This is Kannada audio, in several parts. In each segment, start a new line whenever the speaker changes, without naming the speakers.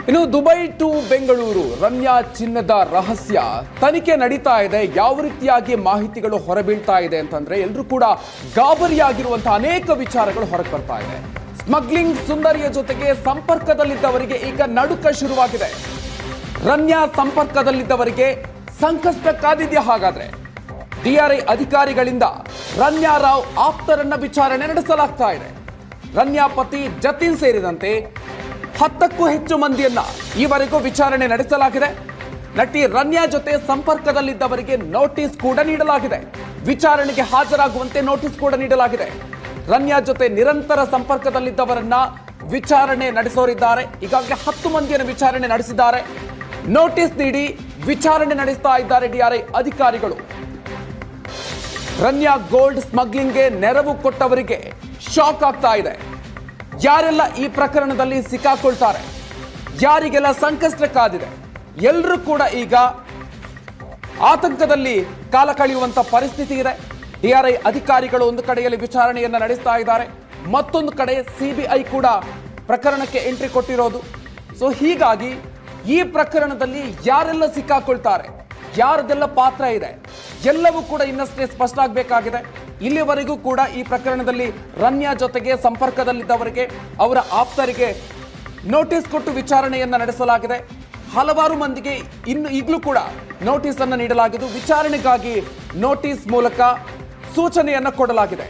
ಇನ್ನು ದುಬೈ ಟು ಬೆಂಗಳೂರು ರಮ್ಯಾ ಚಿನ್ನದ ರಹಸ್ಯ ತನಿಖೆ ನಡೀತಾ ಇದೆ. ಯಾವ ರೀತಿಯಾಗಿ ಮಾಹಿತಿಗಳು ಹೊರಬೀಳ್ತಾ ಇದೆ ಅಂತಂದ್ರೆ ಎಲ್ಲರೂ ಕೂಡ ಗಾಬರಿಯಾಗಿರುವಂತಹ ಅನೇಕ ವಿಚಾರಗಳು ಹೊರಗೆ ಬರ್ತಾ ಇದೆ. ಸ್ಮಗ್ಲಿಂಗ್ ಸುಂದರಿಯ ಜೊತೆಗೆ ಸಂಪರ್ಕದಲ್ಲಿದ್ದವರಿಗೆ ಈಗ ನಡುಕ ಶುರುವಾಗಿದೆ. ರಮ್ಯಾ ಸಂಪರ್ಕದಲ್ಲಿದ್ದವರಿಗೆ ಸಂಕಷ್ಟ ಕಾದಿದೆಯಾ? ಹಾಗಾದ್ರೆ ಡಿಆರ್ಐ ಅಧಿಕಾರಿಗಳಿಂದ ರಮ್ಯಾ ರಾವ್ ಆಪ್ತರನ್ನ ವಿಚಾರಣೆ ನಡೆಸಲಾಗ್ತಾ ಇದೆ. ರಮ್ಯಾ ಪತಿ ಜತಿನ್ ಸೇರಿದಂತೆ 10ಕ್ಕೂ ಹೆಚ್ಚು ಮಂದಿಯನ್ನ ಈವರೆಗೂ ವಿಚಾರಣೆ ನಡೆಸಲಾಗಿದೆ. ನಟಿ ರಮ್ಯಾ ಜೊತೆ ಸಂಪರ್ಕದಲ್ಲಿದ್ದವರಿಗೆ ನೋಟಿಸ್ ಕೂಡ ನೀಡಲಾಗಿದೆ. ವಿಚಾರಣೆಗೆ ಹಾಜರಾಗುವಂತೆ ನೋಟಿಸ್ ಕೂಡ ನೀಡಲಾಗಿದೆ. ರಮ್ಯಾ ಜೊತೆ ನಿರಂತರ ಸಂಪರ್ಕದಲ್ಲಿದ್ದವರನ್ನ ವಿಚಾರಣೆ ನಡೆಸೋರಿದ್ದಾರೆ. ಈಗಾಗಲೇ 10 ಮಂದಿಯನ್ನು ವಿಚಾರಣೆ ನಡೆಸಿದ್ದಾರೆ. ನೋಟಿಸ್ ನೀಡಿ ವಿಚಾರಣೆ ನಡೆಸ್ತಾ ಇದ್ದಾರೆ ಡಿಆರ್ಐ ಅಧಿಕಾರಿಗಳು. ರಮ್ಯಾ ಗೋಲ್ಡ್ ಸ್ಮಗ್ಲಿಂಗ್ಗೆ ನೆರವು ಕೊಟ್ಟವರಿಗೆ ಶಾಕ್ ಆಗ್ತಾ ಇದೆ. ಯಾರೆಲ್ಲ ಈ ಪ್ರಕರಣದಲ್ಲಿ ಸಿಕ್ಕಾಕೊಳ್ತಾರೆ, ಯಾರಿಗೆಲ್ಲ ಸಂಕಷ್ಟ ಕಾದಿದೆ, ಎಲ್ಲರೂ ಕೂಡ ಈಗ ಆತಂಕದಲ್ಲಿ ಕಾಲ ಕಳೆಯುವಂತ ಪರಿಸ್ಥಿತಿ ಇದೆ. ಡಿಆರ್ಐ ಅಧಿಕಾರಿಗಳು ಒಂದು ಕಡೆಯಲ್ಲಿ ವಿಚಾರಣೆಯನ್ನ ನಡೆಸ್ತಾ ಇದ್ದಾರೆ, ಮತ್ತೊಂದು ಕಡೆ ಸಿಬಿಐ ಕೂಡ ಪ್ರಕರಣಕ್ಕೆ ಎಂಟ್ರಿ ಕೊಟ್ಟಿರೋದು. ಸೊ ಹೀಗಾಗಿ ಈ ಪ್ರಕರಣದಲ್ಲಿ ಯಾರೆಲ್ಲ ಸಿಕ್ಕಾಕೊಳ್ತಾರೆ, ಯಾರದೆಲ್ಲ ಪಾತ್ರ ಇದೆ, ಎಲ್ಲವೂ ಕೂಡ ಇನ್ನಷ್ಟೇ ಸ್ಪಷ್ಟ ಆಗಬೇಕಾಗಿದೆ. ಇಲ್ಲಿವರೆಗೂ ಕೂಡ ಈ ಪ್ರಕರಣದಲ್ಲಿ ರಮ್ಯಾ ಜೊತೆಗೆ ಸಂಪರ್ಕದಲ್ಲಿದ್ದವರಿಗೆ, ಅವರ ಆಪ್ತರಿಗೆ ನೋಟಿಸ್ ಕೊಟ್ಟು ವಿಚಾರಣೆಯನ್ನ ನಡೆಸಲಾಗಿದೆ. ಹಲವಾರು ಮಂದಿಗೆ ಈಗಲೂ ಕೂಡ ನೋಟಿಸ್ ಅನ್ನು ನೀಡಲಾಗಿದ್ದು, ವಿಚಾರಣೆಗಾಗಿ ನೋಟಿಸ್ ಮೂಲಕ ಸೂಚನೆಯನ್ನ ಕೊಡಲಾಗಿದೆ.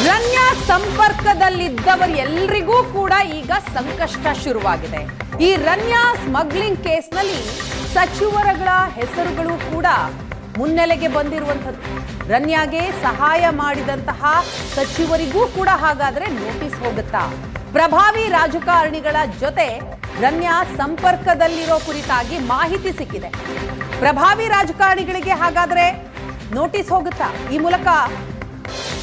ರಮ್ಯಾ ಸಂಪರ್ಕದಲ್ಲಿದ್ದವರು ಎಲ್ರಿಗೂ ಕೂಡ ಈಗ ಸಂಕಷ್ಟ ಶುರುವಾಗಿದೆ. ಈ ರಮ್ಯಾ ಸ್ಮಗ್ಲಿಂಗ್ ಕೇಸ್ನಲ್ಲಿ ಸಚಿವರುಗಳ ಹೆಸರುಗಳು ಕೂಡ ಮುನ್ನೆಲೆಗೆ ಬಂದಿರುವಂಥದ್ದು. ರಮ್ಯಾಗೆ ಸಹಾಯ ಮಾಡಿದಂತಹ ಸಚಿವರಿಗೂ ಕೂಡ ಹಾಗಾದ್ರೆ ನೋಟಿಸ್ ಹೋಗುತ್ತಾ? ಪ್ರಭಾವಿ ರಾಜಕಾರಣಿಗಳ ಜೊತೆ ರಮ್ಯಾ ಸಂಪರ್ಕದಲ್ಲಿರೋ ಕುರಿತಾಗಿ ಮಾಹಿತಿ ಸಿಕ್ಕಿದೆ. ಪ್ರಭಾವಿ ರಾಜಕಾರಣಿಗಳಿಗೆ ಹಾಗಾದ್ರೆ ನೋಟಿಸ್ ಹೋಗುತ್ತಾ? ಈ ಮೂಲಕ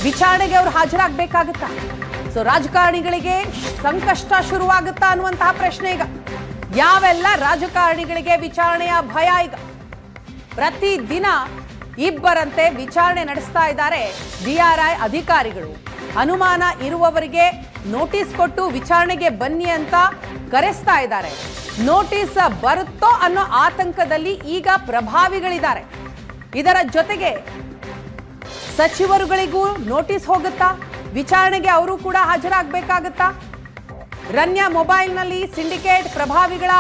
ವಿಚಾರಣೆಗೆ ಅವರು ಹಾಜರಾಗಬೇಕಾಗುತ್ತಾ? ಸೊ ರಾಜಕಾರಣಿಗಳಿಗೆ ಸಂಕಷ್ಟ ಶುರುವಾಗುತ್ತಾ ಅನ್ನುವಂತಹ ಪ್ರಶ್ನೆ ಈಗ. ಯಾವೆಲ್ಲ ರಾಜಕಾರಣಿಗಳಿಗೆ ವಿಚಾರಣೆಯ ಭಯ ಈಗ? ಪ್ರತಿದಿನ ಇಬ್ಬರಂತೆ ವಿಚಾರಣೆ ನಡೆಸ್ತಾ ಇದ್ದಾರೆ ಡಿಆರ್ಐ ಅಧಿಕಾರಿಗಳು. ಅನುಮಾನ ಇರುವವರಿಗೆ ನೋಟಿಸ್ ಕೊಟ್ಟು ವಿಚಾರಣೆಗೆ ಬನ್ನಿ ಅಂತ ಕರೆಸ್ತಾ ಇದ್ದಾರೆ. ನೋಟಿಸ್ ಬರುತ್ತೋ ಅನ್ನೋ ಆತಂಕದಲ್ಲಿ ಈಗ ಪ್ರಭಾವಿಗಳಿದ್ದಾರೆ. ಇದರ ಜೊತೆಗೆ ಸಚಿವರುಗಳಿಗೂ ನೋಟಿಸ್ ಹೋಗುತ್ತಾ? ವಿಚಾರಣೆಗೆ ಅವರು ಕೂಡ ಹಾಜರಾಗಬೇಕಾಗುತ್ತಾ? ರಮ್ಯಾ ಮೊಬೈಲ್ನಲ್ಲಿ ಸಿಂಡಿಕೇಟ್ ಪ್ರಭಾವಿಗಳ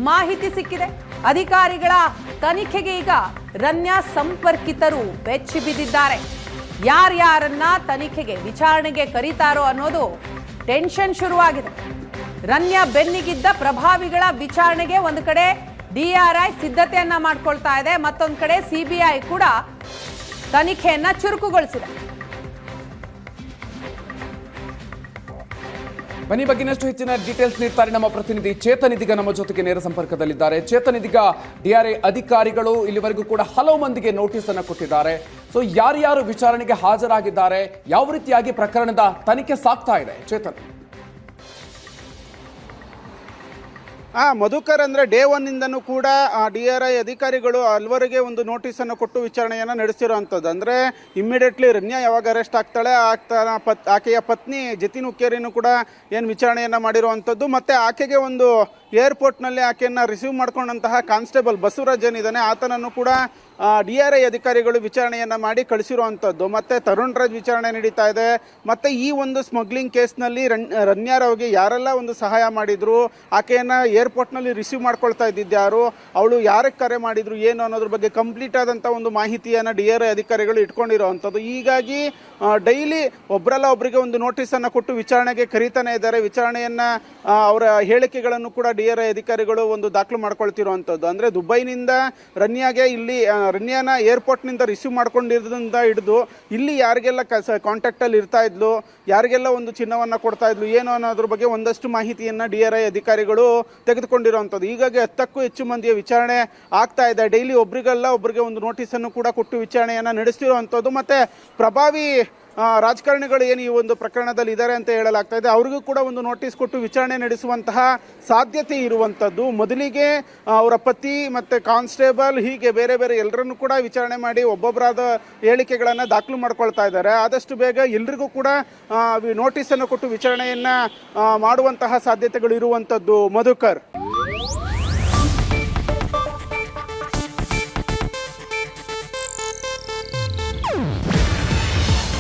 ಮಾಹಿತಿ ಸಿಕ್ಕಿದೆ. ಅಧಿಕಾರಿಗಳ ತನಿಖೆಗೆ ಈಗ ರಮ್ಯಾ ಸಂಪರ್ಕಿತರು ಬೆಚ್ಚಿ ಬಿದ್ದಿದ್ದಾರೆ. ಯಾರ್ಯಾರನ್ನ ತನಿಖೆಗೆ ವಿಚಾರಣೆಗೆ ಕರೀತಾರೋ ಅನ್ನೋದು ಟೆನ್ಷನ್ ಶುರುವಾಗಿದೆ. ರಮ್ಯಾ ಬೆನ್ನಿಗಿದ್ದ ಪ್ರಭಾವಿಗಳ ವಿಚಾರಣೆಗೆ ಒಂದು ಕಡೆ ಡಿಆರ್ಐ ಸಿದ್ಧತೆಯನ್ನ ಮಾಡ್ಕೊಳ್ತಾ ಇದೆ, ಮತ್ತೊಂದು ಕಡೆ ಸಿಬಿಐ ಕೂಡ ತನಿಖೆಯನ್ನ ಚುರುಕುಗೊಳಿಸಿದೆ.
ಬನ್ನಿ ಬಗ್ಗಿನಷ್ಟು ಹೆಚ್ಚಿನ ಡೀಟೇಲ್ಸ್ ನೀಡ್ತಾರೆ ನಮ್ಮ ಪ್ರತಿನಿಧಿ ಚೇತನ್ ಇದೀಗ ನಮ್ಮ ಜೊತೆಗೆ ನೇರ ಸಂಪರ್ಕದಲ್ಲಿದ್ದಾರೆ. ಚೇತನ್, ಇದೀಗ ಡಿಆರ್ಐ ಅಧಿಕಾರಿಗಳು ಇಲ್ಲಿವರೆಗೂ ಕೂಡ ಹಲವು ಮಂದಿಗೆ ನೋಟಿಸ್ ಅನ್ನು ಕೊಟ್ಟಿದ್ದಾರೆ. ಸೊ ಯಾರ್ಯಾರು ವಿಚಾರಣೆಗೆ ಹಾಜರಾಗಿದ್ದಾರೆ, ಯಾವ ರೀತಿಯಾಗಿ ಪ್ರಕರಣದ ತನಿಖೆ ಸಾಗ್ತಾ ಇದೆ ಚೇತನ್?
ಮಧುಕರ್, ಅಂದ್ರೆ ಡೇ 1 ಇಂದನೂ ಕೂಡ ಡಿಆರ್ಐ ಅಧಿಕಾರಿಗಳು ಅಲ್ವರಿಗೆ ಒಂದು ನೋಟಿಸ್ ಅನ್ನು ಕೊಟ್ಟು ವಿಚಾರಣೆಯನ್ನ ನಡೆಸಿರುವಂತದ್ದು. ಅಂದ್ರೆ ಇಮ್ಮಿಡಿಯೇಟ್ಲಿ ರಮ್ಯಾ ಯಾವಾಗ ಅರೆಸ್ಟ್ ಆಗ್ತಾಳೆ ಆಕೆಯ ಪತ್ನಿ ಜತಿನ್ ಹುಕ್ಕೇರಿನೂ ಕೂಡ ಏನು ವಿಚಾರಣೆಯನ್ನ ಮಾಡಿರುವಂತದ್ದು. ಮತ್ತೆ ಆಕೆಗೆ ಒಂದು ಏರ್ಪೋರ್ಟ್ ನಲ್ಲಿ ಆಕೆಯನ್ನ ರಿಸೀವ್ ಮಾಡ್ಕೊಂಡಂತಹ ಕಾನ್ಸ್ಟೇಬಲ್ ಬಸವರಾಜ್ ಏನಿದ್ದಾನೆ ಆತನನ್ನು ಕೂಡ ಡಿಆರ್ಐ ಅಧಿಕಾರಿಗಳು ವಿಚಾರಣೆಯನ್ನ ಮಾಡಿ ಕಳಿಸಿರುವಂತದ್ದು. ಮತ್ತೆ ತರುಣ್ ರಾಜ್ ವಿಚಾರಣೆ ನಡೀತಾ ಇದೆ. ಮತ್ತೆ ಈ ಒಂದು ಸ್ಮಗ್ಲಿಂಗ್ ಕೇಸ್ನಲ್ಲಿ ರಮ್ಯಾ ರಾವ್ಗೆ ಯಾರೆಲ್ಲ ಒಂದು ಸಹಾಯ ಮಾಡಿದ್ರು, ಆಕೆಯನ್ನ ಏರ್ಪೋರ್ಟ್ ನಲ್ಲಿ ರಿಸೀವ್ ಮಾಡ್ಕೊಳ್ತಾ ಇದ್ದಿದ್ಯಾರು, ಅವಳು ಯಾರಕ್ಕೆ ಕರೆ ಮಾಡಿದ್ರು ಏನು ಅನ್ನೋದ್ರ ಬಗ್ಗೆ ಕಂಪ್ಲೀಟ್ ಆದಂತ ಒಂದು ಮಾಹಿತಿಯನ್ನ ಡಿಆರ್ಐ ಅಧಿಕಾರಿಗಳು ಇಟ್ಕೊಂಡಿರುವಂತದ್ದು. ಹೀಗಾಗಿ ಡೈಲಿ ಒಬ್ರಲ್ಲ ಒಬ್ಬರಿಗೆ ಒಂದು ನೋಟಿಸ್ ಅನ್ನ ಕೊಟ್ಟು ವಿಚಾರಣೆಗೆ ಕರೀತಾನೆ ಇದ್ದಾರೆ. ವಿಚಾರಣೆಯನ್ನ ಅವರ ಹೇಳಿಕೆಗಳನ್ನು ಕೂಡ ಡಿಆರ್ಐ ಅಧಿಕಾರಿಗಳು ಒಂದು ದಾಖಲು ಮಾಡ್ಕೊಳ್ತಿರುವಂತದ್ದು. ಅಂದ್ರೆ ದುಬೈನಿಂದ ರಮ್ಯಾಗೆ ಇಲ್ಲಿ ರಮ್ಯಾನ ಏರ್ಪೋರ್ಟ್ ನಿಂದ ರಿಸೀವ್ ಮಾಡ್ಕೊಂಡಿರೋದ್ರಿಂದ ಹಿಡಿದು ಇಲ್ಲಿ ಯಾರಿಗೆಲ್ಲ ಕಾಂಟ್ಯಾಕ್ಟ್ ಅಲ್ಲಿ ಇರ್ತಾ ಇದ್ಲು, ಯಾರಿಗೆಲ್ಲ ಒಂದು ಚಿನ್ನವನ್ನ ಕೊಡ್ತಾ ಇದ್ಲು ಏನು ಅನ್ನೋದ್ರ ಬಗ್ಗೆ ಒಂದಷ್ಟು ಮಾಹಿತಿಯನ್ನ ಡಿಆರ್ಐ ಅಧಿಕಾರಿಗಳು ತೆಗೆದುಕೊಂಡಿರುವಂತದ್ದು. ಹೀಗಾಗಿ 10ಕ್ಕೂ ಹೆಚ್ಚು ಮಂದಿಯ ವಿಚಾರಣೆ ಆಗ್ತಾ ಇದೆ. ಡೈಲಿ ಒಬ್ಬರಿಗೆ ಒಂದು ನೋಟಿಸ್ ಅನ್ನು ಕೂಡ ಕೊಟ್ಟು ವಿಚಾರಣೆಯನ್ನ ನಡೆಸ್ತಿರುವಂತದ್ದು. ಮತ್ತೆ ಪ್ರಭಾವಿ ರಾಜಕಾರಣಿಗಳು ಏನು ಈ ಒಂದು ಪ್ರಕರಣದಲ್ಲಿ ಇದ್ದಾರೆ ಅಂತ ಹೇಳಲಾಗ್ತಾ ಇದೆ, ಅವ್ರಿಗೂ ಕೂಡ ಒಂದು ನೋಟಿಸ್ ಕೊಟ್ಟು ವಿಚಾರಣೆ ನಡೆಸುವಂತಹ ಸಾಧ್ಯತೆ ಇರುವಂಥದ್ದು. ಮೊದಲಿಗೆ ಅವರ ಪತಿ ಮತ್ತು ಕಾನ್ಸ್ಟೇಬಲ್ ಹೀಗೆ ಬೇರೆ ಬೇರೆ ಎಲ್ಲರನ್ನು ಕೂಡ ವಿಚಾರಣೆ ಮಾಡಿ ಒಬ್ಬೊಬ್ಬರಾದ ಹೇಳಿಕೆಗಳನ್ನು ದಾಖಲು ಮಾಡ್ಕೊಳ್ತಾ ಇದ್ದಾರೆ. ಆದಷ್ಟು ಬೇಗ ಎಲ್ರಿಗೂ ಕೂಡ ನೋಟಿಸನ್ನು ಕೊಟ್ಟು ವಿಚಾರಣೆಯನ್ನ ಮಾಡುವಂತಹ ಸಾಧ್ಯತೆಗಳು ಇರುವಂಥದ್ದು. ಮಧುಕರ್.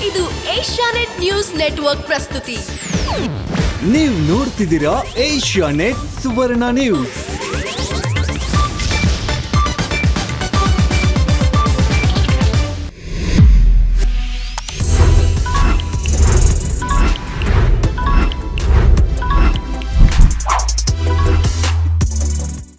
ಇದು ಏಷ್ಯಾನೆಟ್ ನ್ಯೂಸ್ ನೆಟ್ವರ್ಕ್ ಪ್ರಸ್ತುತಿ.
ನೀವು ನೋಡ್ತಿದ್ದೀರಾ ಏಷ್ಯಾನೆಟ್ ಸುವರ್ಣ ನ್ಯೂಸ್.